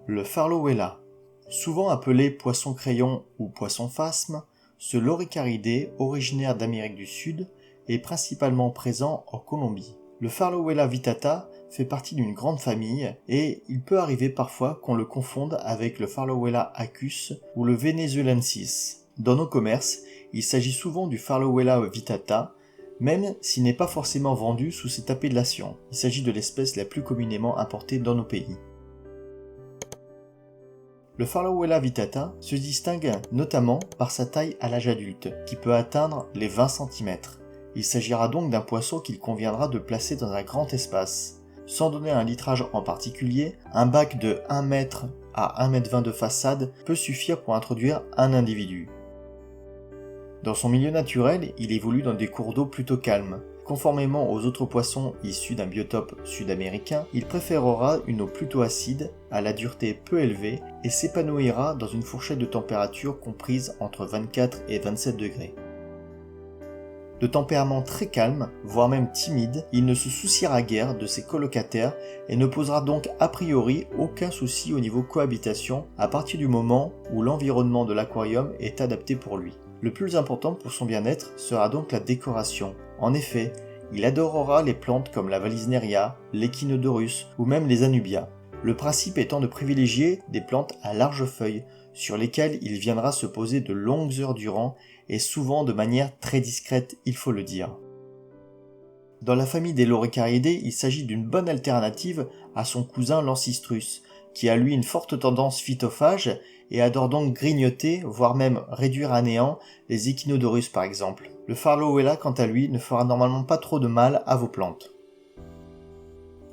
Le Farlowella. Souvent appelé poisson crayon ou poisson phasme, ce loricaridé, originaire d'Amérique du Sud, est principalement présent en Colombie. Le Farlowella vittata fait partie d'une grande famille et il peut arriver parfois qu'on le confonde avec le Farlowella acus ou le venezuelensis. Dans nos commerces, il s'agit souvent du Farlowella vittata, même s'il n'est pas forcément vendu sous cette appellation. Il s'agit de l'espèce la plus communément importée dans nos pays. Le Farlowella vittata se distingue notamment par sa taille à l'âge adulte, qui peut atteindre les 20 cm. Il s'agira donc d'un poisson qu'il conviendra de placer dans un grand espace. Sans donner un litrage en particulier, un bac de 1 m à 1 m 20 de façade peut suffire pour introduire un individu. Dans son milieu naturel, il évolue dans des cours d'eau plutôt calmes. Conformément aux autres poissons issus d'un biotope sud-américain, il préférera une eau plutôt acide, à la dureté peu élevée, et s'épanouira dans une fourchette de température comprise entre 24 et 27 degrés. De tempérament très calme, voire même timide, il ne se souciera guère de ses colocataires et ne posera donc a priori aucun souci au niveau cohabitation à partir du moment où l'environnement de l'aquarium est adapté pour lui. Le plus important pour son bien-être sera donc la décoration. En effet, il adorera les plantes comme la Vallisneria, l'Echinodorus ou même les Anubias. Le principe étant de privilégier des plantes à larges feuilles sur lesquelles il viendra se poser de longues heures durant et souvent de manière très discrète, il faut le dire. Dans la famille des loricaridés, il s'agit d'une bonne alternative à son cousin l'Ancistrus, qui a lui une forte tendance phytophage et adore donc grignoter, voire même réduire à néant les Echinodorus par exemple. Le Farlowella quant à lui ne fera normalement pas trop de mal à vos plantes.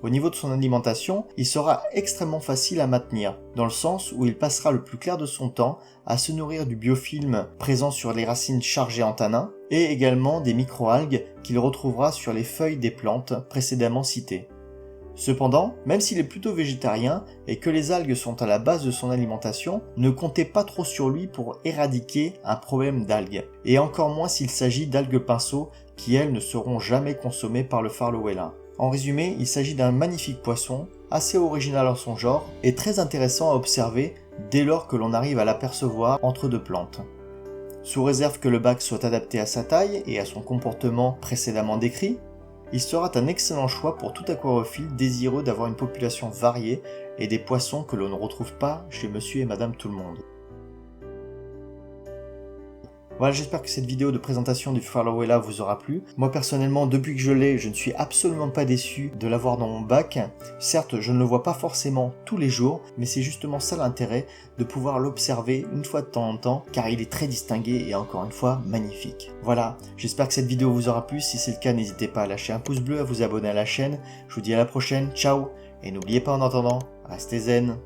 Au niveau de son alimentation, il sera extrêmement facile à maintenir, dans le sens où il passera le plus clair de son temps à se nourrir du biofilm présent sur les racines chargées en tanins, et également des microalgues qu'il retrouvera sur les feuilles des plantes précédemment citées. Cependant, même s'il est plutôt végétarien et que les algues sont à la base de son alimentation, ne comptez pas trop sur lui pour éradiquer un problème d'algues, et encore moins s'il s'agit d'algues pinceaux qui elles ne seront jamais consommées par le Farlowella. En résumé, il s'agit d'un magnifique poisson, assez original en son genre et très intéressant à observer dès lors que l'on arrive à l'apercevoir entre deux plantes. Sous réserve que le bac soit adapté à sa taille et à son comportement précédemment décrit, il sera un excellent choix pour tout aquarophile désireux d'avoir une population variée et des poissons que l'on ne retrouve pas chez monsieur et madame tout le monde. Voilà, j'espère que cette vidéo de présentation du Farlowella vous aura plu. Moi personnellement, depuis que je l'ai, je ne suis absolument pas déçu de l'avoir dans mon bac. Certes, je ne le vois pas forcément tous les jours, mais c'est justement ça l'intérêt de pouvoir l'observer une fois de temps en temps, car il est très distingué et encore une fois magnifique. Voilà, j'espère que cette vidéo vous aura plu. Si c'est le cas, n'hésitez pas à lâcher un pouce bleu, à vous abonner à la chaîne. Je vous dis à la prochaine, ciao, et n'oubliez pas en attendant, restez zen.